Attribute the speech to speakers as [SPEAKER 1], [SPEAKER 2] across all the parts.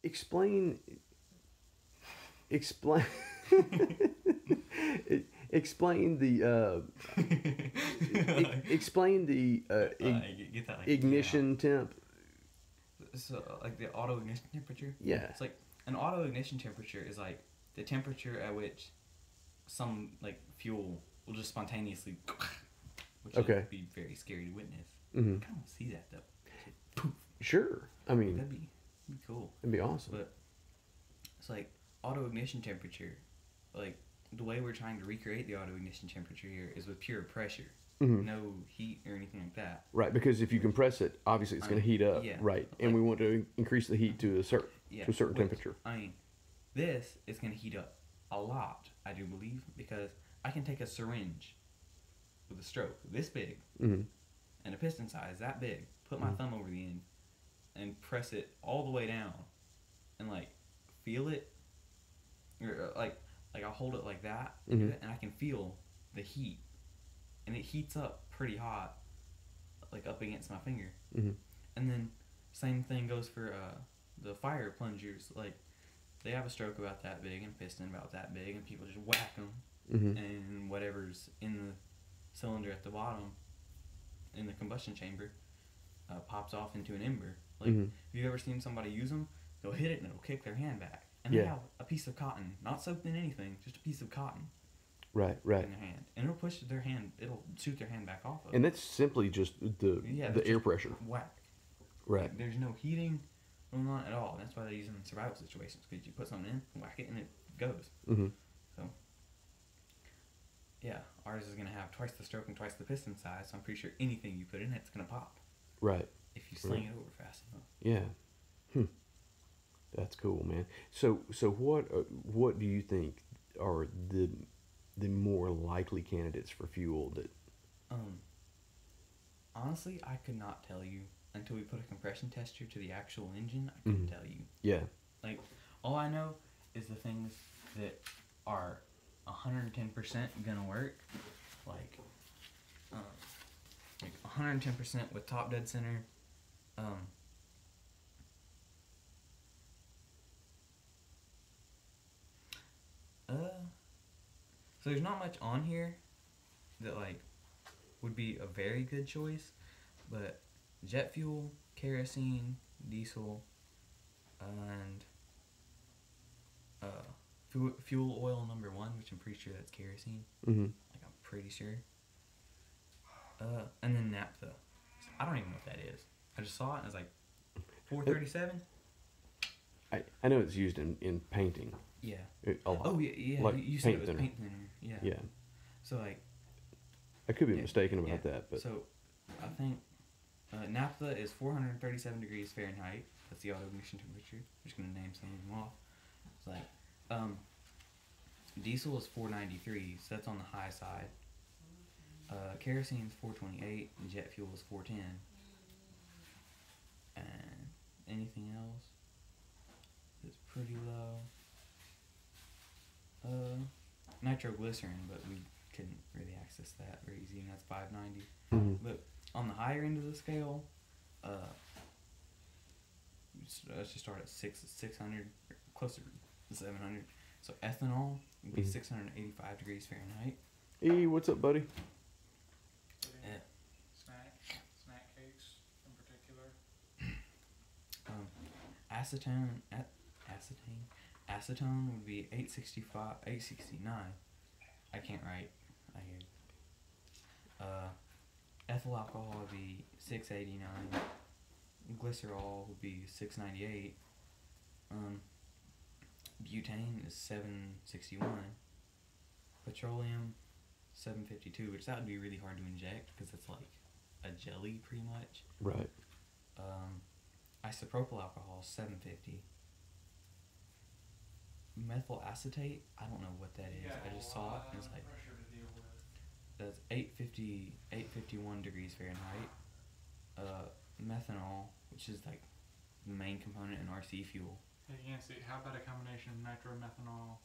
[SPEAKER 1] explain explain explain the explain the
[SPEAKER 2] get that like
[SPEAKER 1] ignition temp.
[SPEAKER 2] So like the auto ignition temperature.
[SPEAKER 1] Yeah.
[SPEAKER 2] It's like an auto ignition temperature is like the temperature at which some like fuel will just spontaneously, which
[SPEAKER 1] Okay.
[SPEAKER 2] would be very scary to witness.
[SPEAKER 1] Mm-hmm.
[SPEAKER 2] I kind of see that though. Poof.
[SPEAKER 1] Sure. I mean,
[SPEAKER 2] That'd be cool.
[SPEAKER 1] it'd be awesome.
[SPEAKER 2] But it's like auto ignition temperature, like the way we're trying to recreate the auto ignition temperature here is with pure pressure,
[SPEAKER 1] Mhm.
[SPEAKER 2] no heat or anything like that.
[SPEAKER 1] Right, because if you compress it, obviously it's going to heat up.
[SPEAKER 2] Yeah.
[SPEAKER 1] Right, and we want to increase the heat to a certain
[SPEAKER 2] Yeah, which,
[SPEAKER 1] temperature.
[SPEAKER 2] I mean, this is going to heat up a lot, I do believe, because I can take a syringe with a stroke this big
[SPEAKER 1] Mhm.
[SPEAKER 2] and a piston size that big, put my thumb over the end, and press it all the way down, and like feel it, or like I'll hold it like that, and I can feel the heat, and it heats up pretty hot, like up against my finger.
[SPEAKER 1] Mhm.
[SPEAKER 2] And then same thing goes for the fire plungers. Like they have a stroke about that big and piston about that big, and people just whack them, and whatever's in the cylinder at the bottom in the combustion chamber pops off into an ember. Like if you've ever seen somebody use them, they'll hit it and it'll kick their hand back, and they have a piece of cotton, not soaked in anything, just a piece of cotton
[SPEAKER 1] Right,
[SPEAKER 2] in
[SPEAKER 1] right.
[SPEAKER 2] their hand, and it'll push their hand, it'll shoot their hand back off of
[SPEAKER 1] And
[SPEAKER 2] it.
[SPEAKER 1] that's simply just the
[SPEAKER 2] It's
[SPEAKER 1] air
[SPEAKER 2] just
[SPEAKER 1] pressure.
[SPEAKER 2] whack.
[SPEAKER 1] Right.
[SPEAKER 2] Like, there's no heating going on at all. That's why they use them in survival situations, because you put something in, whack it, and it goes.
[SPEAKER 1] Mm-hmm.
[SPEAKER 2] So, yeah, ours is going to have twice the stroke and twice the piston size, so I'm pretty sure anything you put in it's going to pop
[SPEAKER 1] Right.
[SPEAKER 2] if you sling it over fast enough.
[SPEAKER 1] Yeah. That's cool, man. So what do you think are the more likely candidates for fuel that?
[SPEAKER 2] Honestly, I could not tell you until we put a compression tester to the actual engine. I couldn't tell you.
[SPEAKER 1] Yeah.
[SPEAKER 2] Like, all I know is the things that are 110% gonna work, like 110% with top dead center. So there's not much on here that like would be a very good choice, but jet fuel, kerosene, diesel, and fuel oil number 1, which I'm pretty sure that's kerosene.
[SPEAKER 1] Mm-hmm.
[SPEAKER 2] Like I'm pretty sure. And then naphtha. I don't even know what that is. I just saw it and I was like, 437.
[SPEAKER 1] I know it's used in painting.
[SPEAKER 2] Yeah.
[SPEAKER 1] A lot.
[SPEAKER 2] Oh yeah.
[SPEAKER 1] Like
[SPEAKER 2] You said it was
[SPEAKER 1] thinner.
[SPEAKER 2] paint thinner. Yeah.
[SPEAKER 1] Yeah.
[SPEAKER 2] So like.
[SPEAKER 1] I could be
[SPEAKER 2] Yeah,
[SPEAKER 1] mistaken about that, but
[SPEAKER 2] So, I think naphtha is 437 degrees Fahrenheit. That's the auto ignition temperature. I'm just gonna name some of them off. It's like, diesel is 493, so that's on the high side. Kerosene is 428, and jet fuel is 410. And anything else is pretty low. Nitroglycerin, but we couldn't really access that very easy, and that's 590. But on the higher end of the scale, let's just start at 600, or closer to 700. So ethanol would be 685 degrees Fahrenheit.
[SPEAKER 1] Hey, what's up, buddy?
[SPEAKER 2] Yeah.
[SPEAKER 3] Snack cakes in particular.
[SPEAKER 2] Acetone would be 869. I can't write. I hear. Ethyl alcohol would be 689. Glycerol would be 698. Butane is 761. Petroleum 752, which that would be really hard to inject because it's like a jelly pretty much.
[SPEAKER 1] Right.
[SPEAKER 2] Isopropyl alcohol 750. Methyl acetate, I don't know what that is. I just saw it and it's like that's 851 degrees Fahrenheit. Methanol, which is like the main component in RC fuel.
[SPEAKER 3] Hey Yancy, how about a combination of nitromethanol,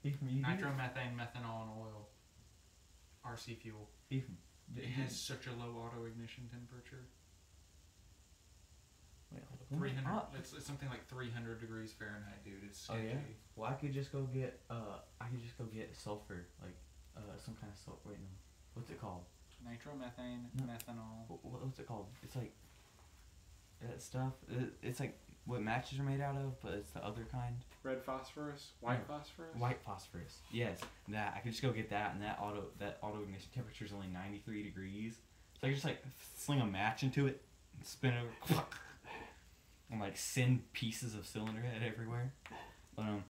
[SPEAKER 2] Ethan,
[SPEAKER 3] nitromethane, methanol, and oil? RC fuel. It has such a low auto ignition temperature.
[SPEAKER 2] Wait, hold up.
[SPEAKER 3] 300.
[SPEAKER 2] Oh,
[SPEAKER 3] It's something like 300 degrees Fahrenheit, dude. It's
[SPEAKER 2] oh
[SPEAKER 3] sketchy.
[SPEAKER 2] yeah. Well, I could just go get sulfur, like some kind of sulfur. Wait, no. What's it called?
[SPEAKER 3] Nitromethane,
[SPEAKER 2] No.
[SPEAKER 3] methanol.
[SPEAKER 2] What's it called? It's like that stuff. It's like what matches are made out of, but it's the other kind.
[SPEAKER 3] Red phosphorus, white
[SPEAKER 2] No.
[SPEAKER 3] phosphorus.
[SPEAKER 2] White phosphorus. Yes, that. I could just go get that, and that auto ignition temperature is only 93 degrees. So I just like sling a match into it, and spin it over, and like send pieces of cylinder head everywhere. But